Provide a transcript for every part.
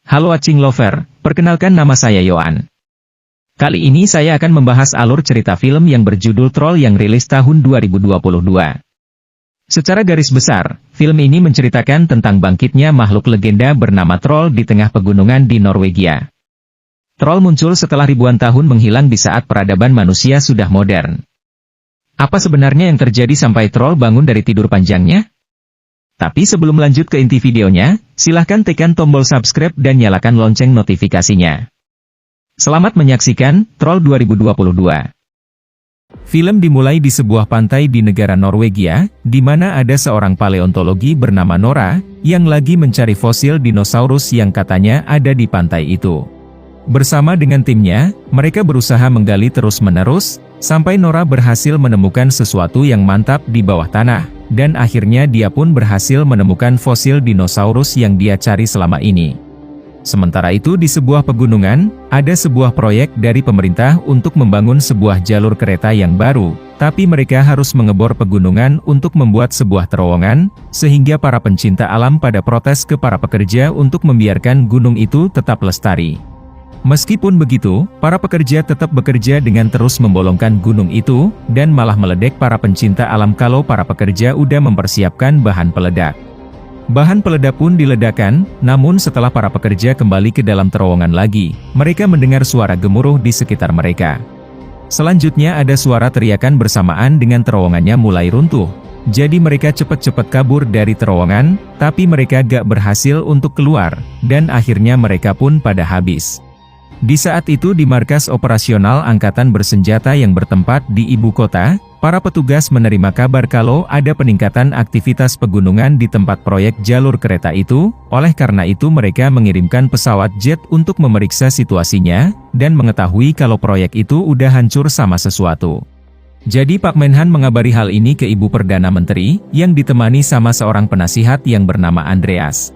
Halo Acing Lover, perkenalkan nama saya Yohan. Kali ini saya akan membahas alur cerita film yang berjudul Troll yang rilis tahun 2022. Secara garis besar, film ini menceritakan tentang bangkitnya makhluk legenda bernama Troll di tengah pegunungan di Norwegia. Troll muncul setelah ribuan tahun menghilang di saat peradaban manusia sudah modern. Apa sebenarnya yang terjadi sampai Troll bangun dari tidur panjangnya? Tapi sebelum lanjut ke inti videonya, silahkan tekan tombol subscribe dan nyalakan lonceng notifikasinya. Selamat menyaksikan Troll 2022. Film dimulai di sebuah pantai di negara Norwegia, di mana ada seorang paleontologi bernama Nora, yang lagi mencari fosil dinosaurus yang katanya ada di pantai itu. Bersama dengan timnya, mereka berusaha menggali terus-menerus, sampai Nora berhasil menemukan sesuatu yang mantap di bawah tanah. Dan akhirnya dia pun berhasil menemukan fosil dinosaurus yang dia cari selama ini. Sementara itu di sebuah pegunungan, ada sebuah proyek dari pemerintah untuk membangun sebuah jalur kereta yang baru, tapi mereka harus mengebor pegunungan untuk membuat sebuah terowongan, sehingga para pencinta alam pada protes ke para pekerja untuk membiarkan gunung itu tetap lestari. Meskipun begitu, para pekerja tetap bekerja dengan terus membolongkan gunung itu, dan malah meledek para pencinta alam kalau para pekerja udah mempersiapkan bahan peledak. Bahan peledak pun diledakkan, namun setelah para pekerja kembali ke dalam terowongan lagi, mereka mendengar suara gemuruh di sekitar mereka. Selanjutnya ada suara teriakan bersamaan dengan terowongannya mulai runtuh. Jadi mereka cepat-cepat kabur dari terowongan, tapi mereka gak berhasil untuk keluar, dan akhirnya mereka pun pada habis. Di saat itu di markas operasional angkatan bersenjata yang bertempat di ibu kota, para petugas menerima kabar kalau ada peningkatan aktivitas pegunungan di tempat proyek jalur kereta itu, oleh karena itu mereka mengirimkan pesawat jet untuk memeriksa situasinya, dan mengetahui kalau proyek itu udah hancur sama sesuatu. Jadi Pak Menhan mengabari hal ini ke Ibu Perdana Menteri, yang ditemani sama seorang penasihat yang bernama Andreas.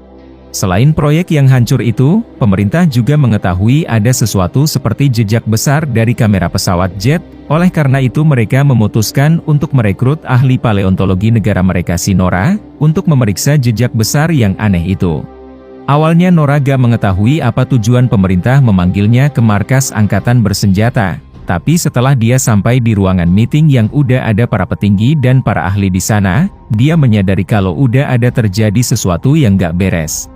Selain proyek yang hancur itu, pemerintah juga mengetahui ada sesuatu seperti jejak besar dari kamera pesawat jet, oleh karena itu mereka memutuskan untuk merekrut ahli paleontologi negara mereka si Nora, untuk memeriksa jejak besar yang aneh itu. Awalnya Nora gak mengetahui apa tujuan pemerintah memanggilnya ke markas angkatan bersenjata, tapi setelah dia sampai di ruangan meeting yang udah ada para petinggi dan para ahli di sana, dia menyadari kalau udah ada terjadi sesuatu yang gak beres.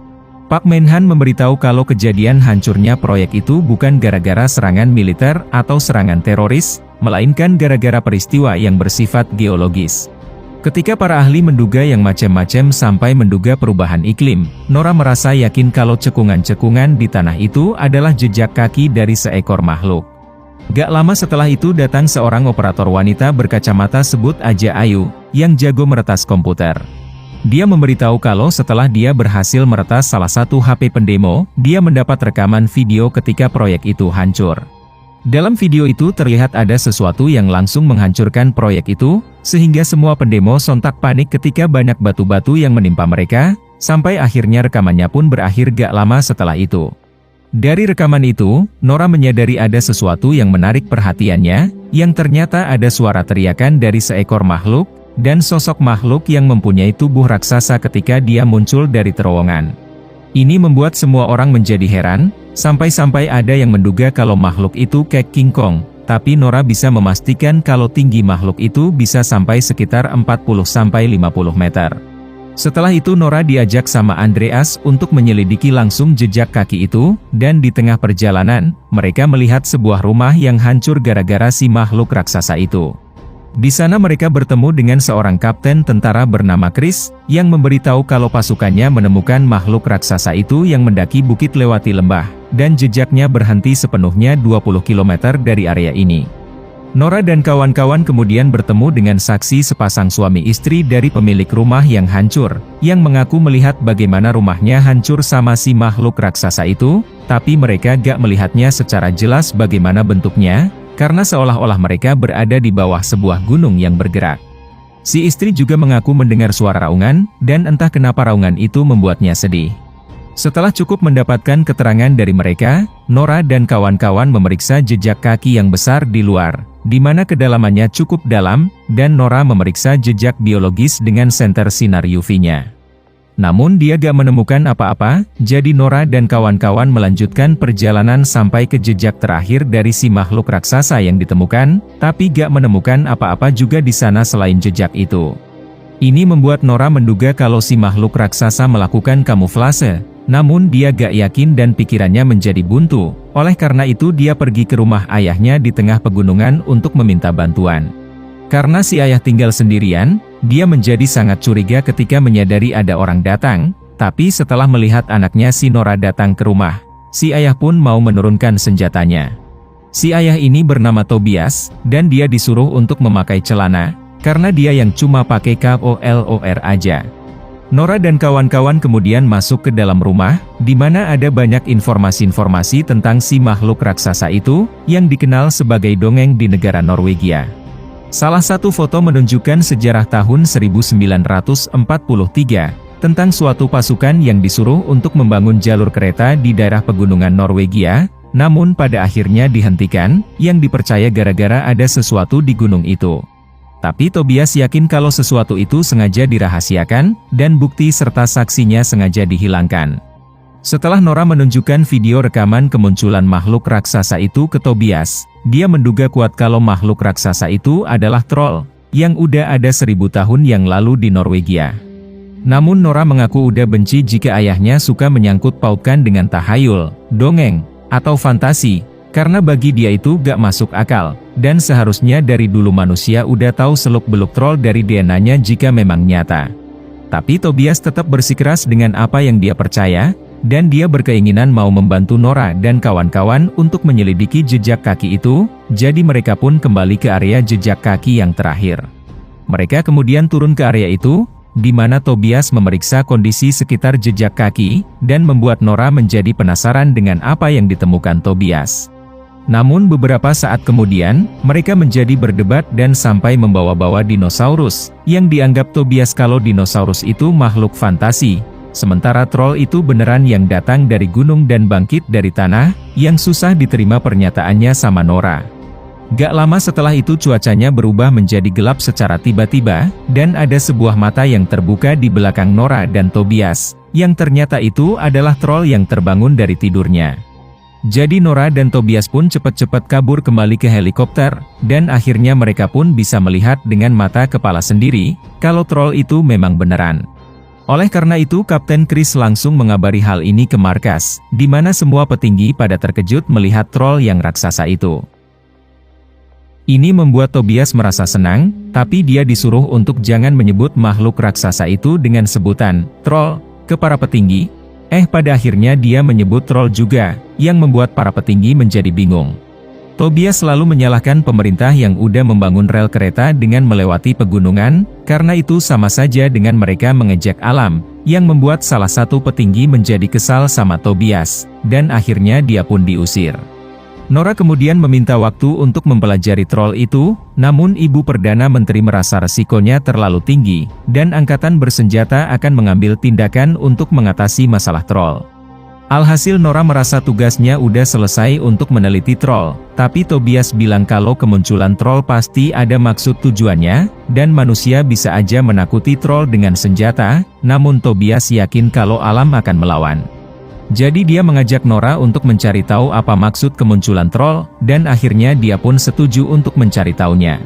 Pak Menhan memberitahu kalau kejadian hancurnya proyek itu bukan gara-gara serangan militer atau serangan teroris, melainkan gara-gara peristiwa yang bersifat geologis. Ketika para ahli menduga yang macam-macam sampai menduga perubahan iklim, Nora merasa yakin kalau cekungan-cekungan di tanah itu adalah jejak kaki dari seekor makhluk. Gak lama setelah itu datang seorang operator wanita berkacamata sebut aja Ayu, yang jago meretas komputer. Dia memberitahu kalau setelah dia berhasil meretas salah satu HP pendemo, dia mendapat rekaman video ketika proyek itu hancur. Dalam video itu terlihat ada sesuatu yang langsung menghancurkan proyek itu, sehingga semua pendemo sontak panik ketika banyak batu-batu yang menimpa mereka, sampai akhirnya rekamannya pun berakhir gak lama setelah itu. Dari rekaman itu, Nora menyadari ada sesuatu yang menarik perhatiannya, yang ternyata ada suara teriakan dari seekor makhluk, dan sosok makhluk yang mempunyai tubuh raksasa ketika dia muncul dari terowongan. Ini membuat semua orang menjadi heran, sampai-sampai ada yang menduga kalau makhluk itu kayak King Kong, tapi Nora bisa memastikan kalau tinggi makhluk itu bisa sampai sekitar 40-50 meter. Setelah itu Nora diajak sama Andreas untuk menyelidiki langsung jejak kaki itu, dan di tengah perjalanan, mereka melihat sebuah rumah yang hancur gara-gara si makhluk raksasa itu. Di sana mereka bertemu dengan seorang kapten tentara bernama Chris, yang memberitahu kalau pasukannya menemukan makhluk raksasa itu yang mendaki bukit lewati lembah, dan jejaknya berhenti sepenuhnya 20 km dari area ini. Nora dan kawan-kawan kemudian bertemu dengan saksi sepasang suami istri dari pemilik rumah yang hancur, yang mengaku melihat bagaimana rumahnya hancur sama si makhluk raksasa itu, tapi mereka gak melihatnya secara jelas bagaimana bentuknya, karena seolah-olah mereka berada di bawah sebuah gunung yang bergerak. Si istri juga mengaku mendengar suara raungan, dan entah kenapa raungan itu membuatnya sedih. Setelah cukup mendapatkan keterangan dari mereka, Nora dan kawan-kawan memeriksa jejak kaki yang besar di luar, di mana kedalamannya cukup dalam, dan Nora memeriksa jejak biologis dengan senter sinar UV-nya. Namun dia gak menemukan apa-apa, jadi Nora dan kawan-kawan melanjutkan perjalanan sampai ke jejak terakhir dari si makhluk raksasa yang ditemukan, tapi gak menemukan apa-apa juga di sana selain jejak itu. Ini membuat Nora menduga kalau si makhluk raksasa melakukan kamuflase, namun dia gak yakin dan pikirannya menjadi buntu. Oleh karena itu dia pergi ke rumah ayahnya di tengah pegunungan untuk meminta bantuan. Karena si ayah tinggal sendirian, dia menjadi sangat curiga ketika menyadari ada orang datang, tapi setelah melihat anaknya si Nora datang ke rumah, si ayah pun mau menurunkan senjatanya. Si ayah ini bernama Tobias, dan dia disuruh untuk memakai celana, karena dia yang cuma pakai kolor aja. Nora dan kawan-kawan kemudian masuk ke dalam rumah, di mana ada banyak informasi-informasi tentang si makhluk raksasa itu, yang dikenal sebagai dongeng di negara Norwegia. Salah satu foto menunjukkan sejarah tahun 1943, tentang suatu pasukan yang disuruh untuk membangun jalur kereta di daerah pegunungan Norwegia, namun pada akhirnya dihentikan, yang dipercaya gara-gara ada sesuatu di gunung itu. Tapi Tobias yakin kalau sesuatu itu sengaja dirahasiakan, dan bukti serta saksinya sengaja dihilangkan. Setelah Nora menunjukkan video rekaman kemunculan makhluk raksasa itu ke Tobias, dia menduga kuat kalau makhluk raksasa itu adalah troll, yang udah ada 1000 tahun yang lalu di Norwegia. Namun Nora mengaku udah benci jika ayahnya suka menyangkut pautkan dengan tahayul, dongeng, atau fantasi, karena bagi dia itu gak masuk akal, dan seharusnya dari dulu manusia udah tahu seluk-beluk troll dari DNA-nya jika memang nyata. Tapi Tobias tetap bersikeras dengan apa yang dia percaya, dan dia berkeinginan mau membantu Nora dan kawan-kawan untuk menyelidiki jejak kaki itu, jadi mereka pun kembali ke area jejak kaki yang terakhir. Mereka kemudian turun ke area itu, di mana Tobias memeriksa kondisi sekitar jejak kaki, dan membuat Nora menjadi penasaran dengan apa yang ditemukan Tobias. Namun beberapa saat kemudian, mereka menjadi berdebat dan sampai membawa-bawa dinosaurus, yang dianggap Tobias kalau dinosaurus itu makhluk fantasi. Sementara troll itu beneran yang datang dari gunung dan bangkit dari tanah, yang susah diterima pernyataannya sama Nora. Gak lama setelah itu cuacanya berubah menjadi gelap secara tiba-tiba, dan ada sebuah mata yang terbuka di belakang Nora dan Tobias, yang ternyata itu adalah troll yang terbangun dari tidurnya. Jadi Nora dan Tobias pun cepat-cepat kabur kembali ke helikopter, dan akhirnya mereka pun bisa melihat dengan mata kepala sendiri, kalau troll itu memang beneran. Oleh karena itu Kapten Chris langsung mengabari hal ini ke markas, di mana semua petinggi pada terkejut melihat troll yang raksasa itu. Ini membuat Tobias merasa senang, tapi dia disuruh untuk jangan menyebut makhluk raksasa itu dengan sebutan troll ke para petinggi. Pada akhirnya dia menyebut troll juga, yang membuat para petinggi menjadi bingung. Tobias selalu menyalahkan pemerintah yang udah membangun rel kereta dengan melewati pegunungan, karena itu sama saja dengan mereka mengejek alam, yang membuat salah satu petinggi menjadi kesal sama Tobias, dan akhirnya dia pun diusir. Nora kemudian meminta waktu untuk mempelajari troll itu, namun Ibu Perdana Menteri merasa resikonya terlalu tinggi, dan angkatan bersenjata akan mengambil tindakan untuk mengatasi masalah troll. Alhasil Nora merasa tugasnya udah selesai untuk meneliti troll, tapi Tobias bilang kalau kemunculan troll pasti ada maksud tujuannya, dan manusia bisa aja menakuti troll dengan senjata, namun Tobias yakin kalau alam akan melawan. Jadi dia mengajak Nora untuk mencari tahu apa maksud kemunculan troll, dan akhirnya dia pun setuju untuk mencari tahunya.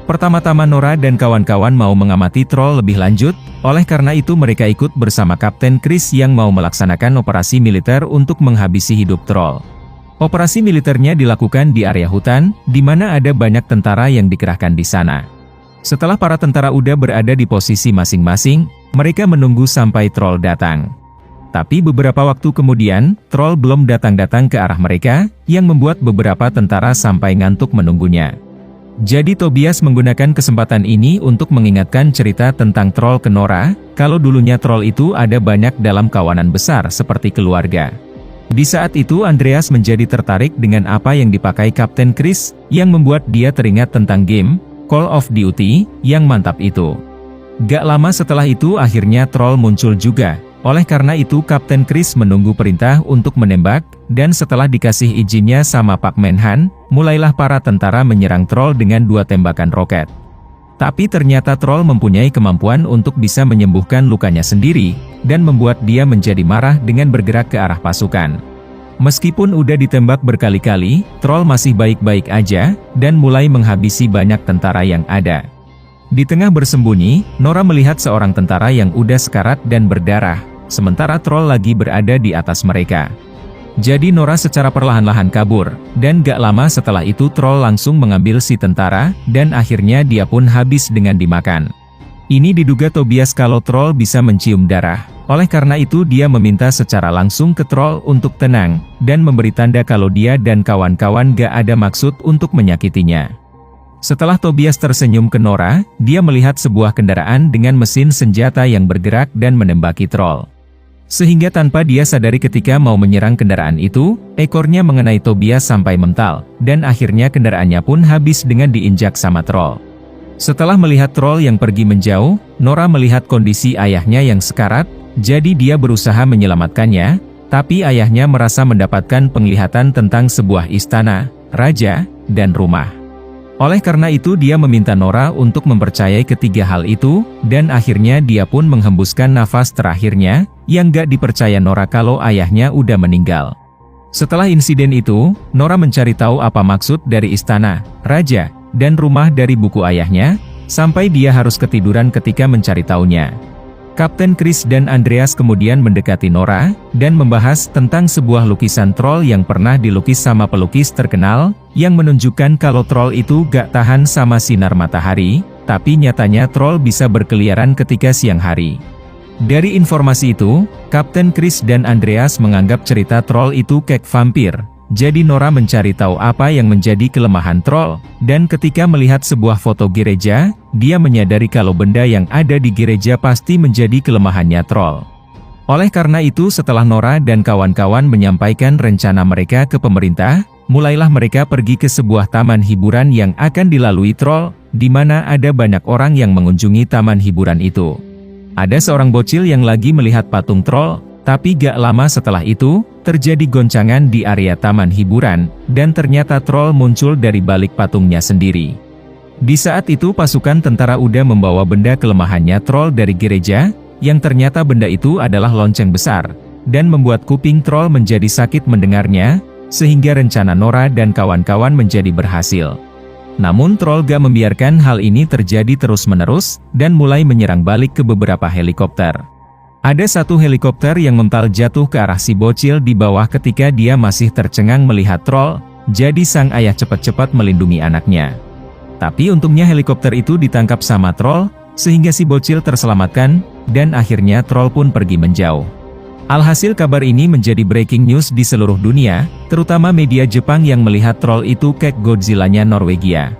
Pertama-tama Nora dan kawan-kawan mau mengamati troll lebih lanjut, oleh karena itu mereka ikut bersama Kapten Chris yang mau melaksanakan operasi militer untuk menghabisi hidup troll. Operasi militernya dilakukan di area hutan, di mana ada banyak tentara yang dikerahkan di sana. Setelah para tentara udah berada di posisi masing-masing, mereka menunggu sampai troll datang. Tapi beberapa waktu kemudian, troll belum datang-datang ke arah mereka, yang membuat beberapa tentara sampai ngantuk menunggunya. Jadi Tobias menggunakan kesempatan ini untuk mengingatkan cerita tentang troll ke Nora, kalau dulunya troll itu ada banyak dalam kawanan besar seperti keluarga. Di saat itu Andreas menjadi tertarik dengan apa yang dipakai Kapten Chris, yang membuat dia teringat tentang game Call of Duty yang mantap itu. Gak lama setelah itu akhirnya troll muncul juga. Oleh karena itu Kapten Chris menunggu perintah untuk menembak, dan setelah dikasih izinnya sama Pak Menhan, mulailah para tentara menyerang troll dengan 2 tembakan roket. Tapi ternyata troll mempunyai kemampuan untuk bisa menyembuhkan lukanya sendiri, dan membuat dia menjadi marah dengan bergerak ke arah pasukan. Meskipun udah ditembak berkali-kali, troll masih baik-baik aja, dan mulai menghabisi banyak tentara yang ada. Di tengah bersembunyi, Nora melihat seorang tentara yang udah sekarat dan berdarah, sementara troll lagi berada di atas mereka. Jadi Nora secara perlahan-lahan kabur, dan gak lama setelah itu troll langsung mengambil si tentara, dan akhirnya dia pun habis dengan dimakan. Ini diduga Tobias kalau troll bisa mencium darah, oleh karena itu dia meminta secara langsung ke troll untuk tenang, dan memberi tanda kalau dia dan kawan-kawan gak ada maksud untuk menyakitinya. Setelah Tobias tersenyum ke Nora, dia melihat sebuah kendaraan dengan mesin senjata yang bergerak dan menembaki troll. Sehingga tanpa dia sadari ketika mau menyerang kendaraan itu, ekornya mengenai Tobias sampai mental, dan akhirnya kendaraannya pun habis dengan diinjak sama troll. Setelah melihat troll yang pergi menjauh, Nora melihat kondisi ayahnya yang sekarat, jadi dia berusaha menyelamatkannya, tapi ayahnya merasa mendapatkan penglihatan tentang sebuah istana, raja, dan rumah. Oleh karena itu dia meminta Nora untuk mempercayai ketiga hal itu, dan akhirnya dia pun menghembuskan nafas terakhirnya, yang gak dipercaya Nora kalau ayahnya udah meninggal. Setelah insiden itu, Nora mencari tahu apa maksud dari istana, raja, dan rumah dari buku ayahnya, sampai dia harus ketiduran ketika mencari tahunya. Kapten Chris dan Andreas kemudian mendekati Nora, dan membahas tentang sebuah lukisan troll yang pernah dilukis sama pelukis terkenal, yang menunjukkan kalau troll itu gak tahan sama sinar matahari, tapi nyatanya troll bisa berkeliaran ketika siang hari. Dari informasi itu, Kapten Chris dan Andreas menganggap cerita troll itu kayak vampir. Jadi Nora mencari tahu apa yang menjadi kelemahan troll, dan ketika melihat sebuah foto gereja, dia menyadari kalau benda yang ada di gereja pasti menjadi kelemahannya troll. Oleh karena itu setelah Nora dan kawan-kawan menyampaikan rencana mereka ke pemerintah, mulailah mereka pergi ke sebuah taman hiburan yang akan dilalui troll, di mana ada banyak orang yang mengunjungi taman hiburan itu. Ada seorang bocil yang lagi melihat patung troll, tapi gak lama setelah itu, terjadi goncangan di area taman hiburan, dan ternyata troll muncul dari balik patungnya sendiri. Di saat itu pasukan tentara udah membawa benda kelemahannya troll dari gereja, yang ternyata benda itu adalah lonceng besar, dan membuat kuping troll menjadi sakit mendengarnya, sehingga rencana Nora dan kawan-kawan menjadi berhasil. Namun troll gak membiarkan hal ini terjadi terus-menerus, dan mulai menyerang balik ke beberapa helikopter. Ada satu helikopter yang mental jatuh ke arah si bocil di bawah ketika dia masih tercengang melihat troll, jadi sang ayah cepat-cepat melindungi anaknya. Tapi untungnya helikopter itu ditangkap sama troll, sehingga si bocil terselamatkan, dan akhirnya troll pun pergi menjauh. Alhasil kabar ini menjadi breaking news di seluruh dunia, terutama media Jepang yang melihat troll itu kayak Godzilla-nya Norwegia.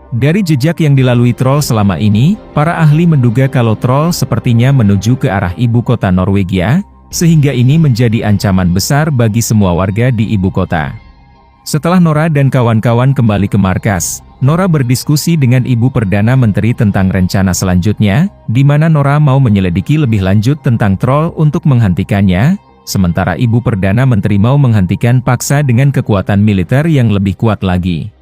Dari jejak yang dilalui troll selama ini, para ahli menduga kalau troll sepertinya menuju ke arah ibu kota Norwegia, sehingga ini menjadi ancaman besar bagi semua warga di ibu kota. Setelah Nora dan kawan-kawan kembali ke markas, Nora berdiskusi dengan Ibu Perdana Menteri tentang rencana selanjutnya, di mana Nora mau menyelidiki lebih lanjut tentang troll untuk menghentikannya, sementara Ibu Perdana Menteri mau menghentikan paksa dengan kekuatan militer yang lebih kuat lagi.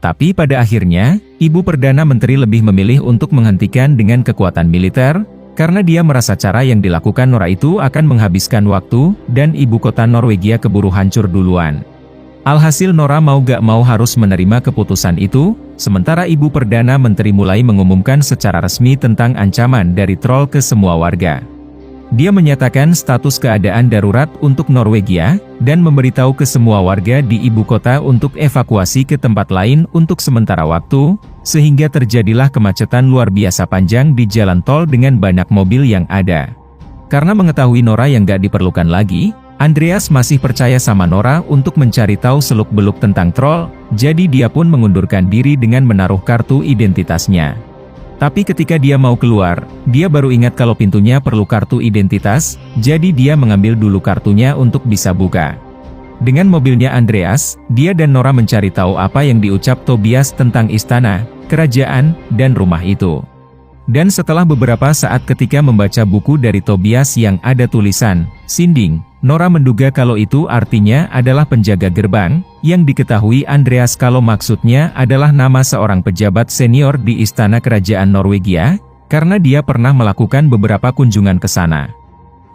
Tapi pada akhirnya, Ibu Perdana Menteri lebih memilih untuk menghentikan dengan kekuatan militer, karena dia merasa cara yang dilakukan Nora itu akan menghabiskan waktu, dan ibu kota Norwegia keburu hancur duluan. Alhasil Nora mau gak mau harus menerima keputusan itu, sementara Ibu Perdana Menteri mulai mengumumkan secara resmi tentang ancaman dari troll ke semua warga. Dia menyatakan status keadaan darurat untuk Norwegia, dan memberitahu ke semua warga di ibu kota untuk evakuasi ke tempat lain untuk sementara waktu, sehingga terjadilah kemacetan luar biasa panjang di jalan tol dengan banyak mobil yang ada. Karena mengetahui Nora yang gak diperlukan lagi, Andreas masih percaya sama Nora untuk mencari tahu seluk-beluk tentang troll, jadi dia pun mengundurkan diri dengan menaruh kartu identitasnya. Tapi ketika dia mau keluar, dia baru ingat kalau pintunya perlu kartu identitas, jadi dia mengambil dulu kartunya untuk bisa buka. Dengan mobilnya Andreas, dia dan Nora mencari tahu apa yang diucap Tobias tentang istana, kerajaan, dan rumah itu. Dan setelah beberapa saat ketika membaca buku dari Tobias yang ada tulisan, Sinding, Nora menduga kalau itu artinya adalah penjaga gerbang, yang diketahui Andreas kalau maksudnya adalah nama seorang pejabat senior di istana kerajaan Norwegia, karena dia pernah melakukan beberapa kunjungan ke sana.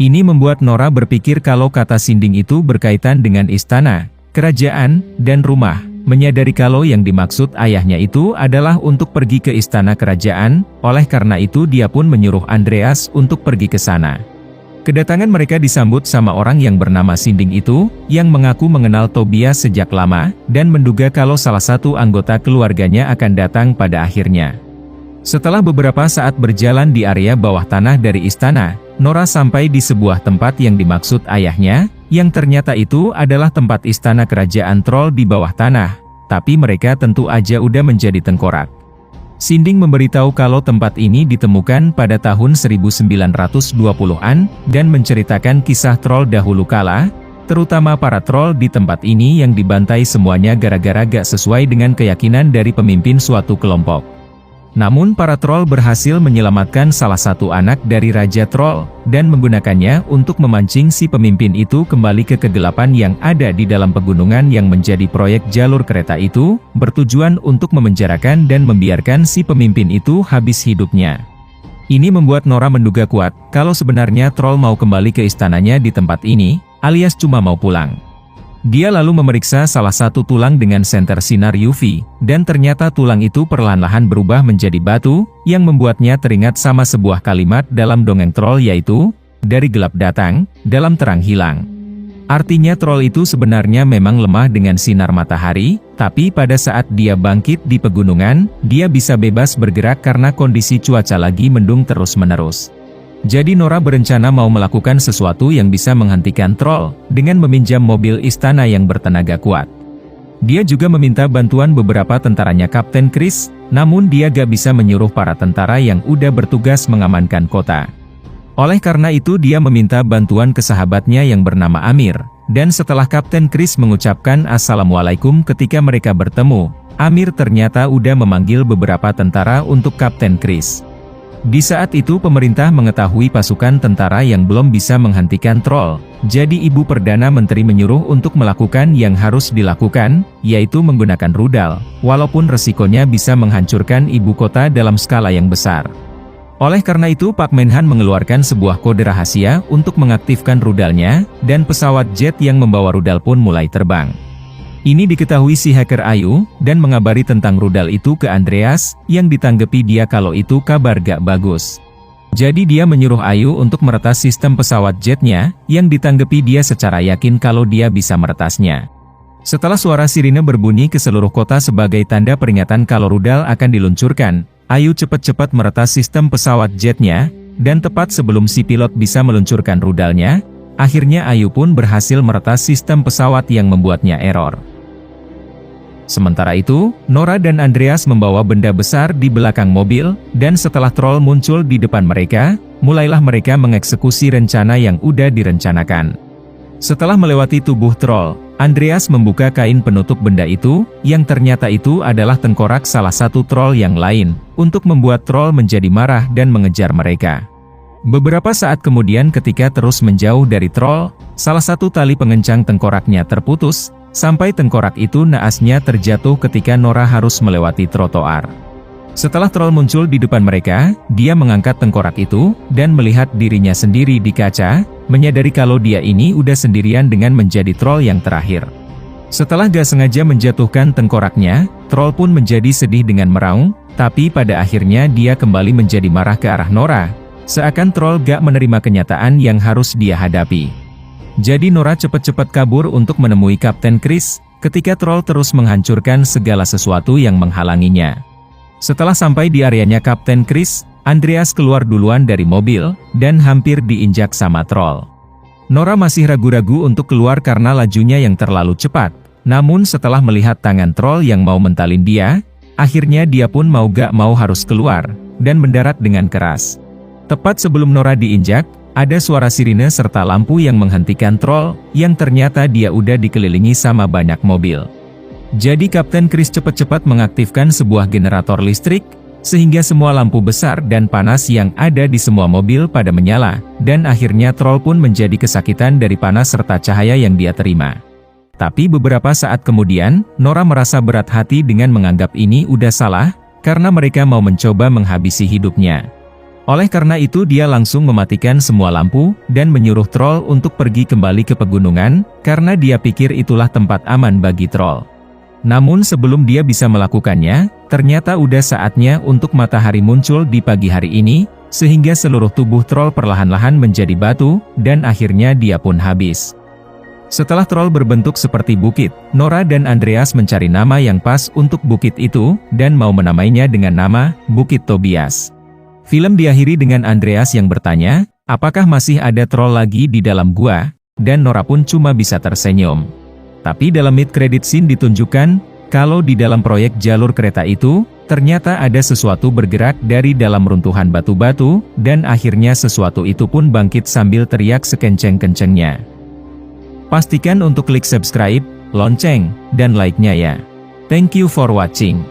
Ini membuat Nora berpikir kalau kata Sinding itu berkaitan dengan istana, kerajaan, dan rumah. Menyadari kalau yang dimaksud ayahnya itu adalah untuk pergi ke istana kerajaan, oleh karena itu dia pun menyuruh Andreas untuk pergi ke sana. Kedatangan mereka disambut sama orang yang bernama Sinding itu, yang mengaku mengenal Tobias sejak lama, dan menduga kalau salah satu anggota keluarganya akan datang pada akhirnya. Setelah beberapa saat berjalan di area bawah tanah dari istana, Nora sampai di sebuah tempat yang dimaksud ayahnya, yang ternyata itu adalah tempat istana kerajaan troll di bawah tanah, tapi mereka tentu aja udah menjadi tengkorak. Sinding memberitahu kalau tempat ini ditemukan pada tahun 1920-an, dan menceritakan kisah troll dahulu kala, terutama para troll di tempat ini yang dibantai semuanya gara-gara gak sesuai dengan keyakinan dari pemimpin suatu kelompok. Namun para troll berhasil menyelamatkan salah satu anak dari Raja Troll, dan menggunakannya untuk memancing si pemimpin itu kembali ke kegelapan yang ada di dalam pegunungan yang menjadi proyek jalur kereta itu, bertujuan untuk memenjarakan dan membiarkan si pemimpin itu habis hidupnya. Ini membuat Nora menduga kuat, kalau sebenarnya troll mau kembali ke istananya di tempat ini, alias cuma mau pulang. Dia lalu memeriksa salah satu tulang dengan senter sinar UV, dan ternyata tulang itu perlahan-lahan berubah menjadi batu, yang membuatnya teringat sama sebuah kalimat dalam dongeng troll yaitu, dari gelap datang, dalam terang hilang. Artinya troll itu sebenarnya memang lemah dengan sinar matahari, tapi pada saat dia bangkit di pegunungan, dia bisa bebas bergerak karena kondisi cuaca lagi mendung terus-menerus. Jadi Nora berencana mau melakukan sesuatu yang bisa menghentikan troll, dengan meminjam mobil istana yang bertenaga kuat. Dia juga meminta bantuan beberapa tentaranya Kapten Chris, namun dia gak bisa menyuruh para tentara yang udah bertugas mengamankan kota. Oleh karena itu dia meminta bantuan ke sahabatnya yang bernama Amir, dan setelah Kapten Chris mengucapkan Assalamualaikum ketika mereka bertemu, Amir ternyata udah memanggil beberapa tentara untuk Kapten Chris. Di saat itu pemerintah mengetahui pasukan tentara yang belum bisa menghentikan troll, jadi Ibu Perdana Menteri menyuruh untuk melakukan yang harus dilakukan, yaitu menggunakan rudal, walaupun resikonya bisa menghancurkan ibu kota dalam skala yang besar. Oleh karena itu Pak Menhan mengeluarkan sebuah kode rahasia untuk mengaktifkan rudalnya, dan pesawat jet yang membawa rudal pun mulai terbang. Ini diketahui si hacker Ayu, dan mengabari tentang rudal itu ke Andreas, yang ditanggapi dia kalau itu kabar gak bagus. Jadi dia menyuruh Ayu untuk meretas sistem pesawat jetnya, yang ditanggapi dia secara yakin kalau dia bisa meretasnya. Setelah suara sirine berbunyi ke seluruh kota sebagai tanda peringatan kalau rudal akan diluncurkan, Ayu cepat-cepat meretas sistem pesawat jetnya, dan tepat sebelum si pilot bisa meluncurkan rudalnya, akhirnya Ayu pun berhasil meretas sistem pesawat yang membuatnya error. Sementara itu, Nora dan Andreas membawa benda besar di belakang mobil, dan setelah troll muncul di depan mereka, mulailah mereka mengeksekusi rencana yang udah direncanakan. Setelah melewati tubuh troll, Andreas membuka kain penutup benda itu, yang ternyata itu adalah tengkorak salah satu troll yang lain, untuk membuat troll menjadi marah dan mengejar mereka. Beberapa saat kemudian ketika terus menjauh dari troll, salah satu tali pengencang tengkoraknya terputus, sampai tengkorak itu naasnya terjatuh ketika Nora harus melewati trotoar. Setelah troll muncul di depan mereka, dia mengangkat tengkorak itu, dan melihat dirinya sendiri di kaca, menyadari kalau dia ini udah sendirian dengan menjadi troll yang terakhir. Setelah gak sengaja menjatuhkan tengkoraknya, troll pun menjadi sedih dengan meraung, tapi pada akhirnya dia kembali menjadi marah ke arah Nora, seakan troll gak menerima kenyataan yang harus dia hadapi. Jadi Nora cepat-cepat kabur untuk menemui Kapten Chris, ketika troll terus menghancurkan segala sesuatu yang menghalanginya. Setelah sampai di areanya Kapten Chris, Andreas keluar duluan dari mobil, dan hampir diinjak sama troll. Nora masih ragu-ragu untuk keluar karena lajunya yang terlalu cepat, namun setelah melihat tangan troll yang mau mentalin dia, akhirnya dia pun mau gak mau harus keluar, dan mendarat dengan keras. Tepat sebelum Nora diinjak, ada suara sirine serta lampu yang menghentikan troll, yang ternyata dia udah dikelilingi sama banyak mobil. Jadi Kapten Chris cepat-cepat mengaktifkan sebuah generator listrik, sehingga semua lampu besar dan panas yang ada di semua mobil pada menyala, dan akhirnya troll pun menjadi kesakitan dari panas serta cahaya yang dia terima. Tapi beberapa saat kemudian, Nora merasa berat hati dengan menganggap ini udah salah, karena mereka mau mencoba menghabisi hidupnya. Oleh karena itu dia langsung mematikan semua lampu, dan menyuruh troll untuk pergi kembali ke pegunungan, karena dia pikir itulah tempat aman bagi troll. Namun sebelum dia bisa melakukannya, ternyata udah saatnya untuk matahari muncul di pagi hari ini, sehingga seluruh tubuh troll perlahan-lahan menjadi batu, dan akhirnya dia pun habis. Setelah troll berbentuk seperti bukit, Nora dan Andreas mencari nama yang pas untuk bukit itu, dan mau menamainya dengan nama Bukit Tobias. Film diakhiri dengan Andreas yang bertanya, apakah masih ada troll lagi di dalam gua? Dan Nora pun cuma bisa tersenyum. Tapi dalam mid-credit scene ditunjukkan, kalau di dalam proyek jalur kereta itu, ternyata ada sesuatu bergerak dari dalam runtuhan batu-batu, dan akhirnya sesuatu itu pun bangkit sambil teriak sekenceng-kencengnya. Pastikan untuk klik subscribe, lonceng, dan like-nya ya. Thank you for watching.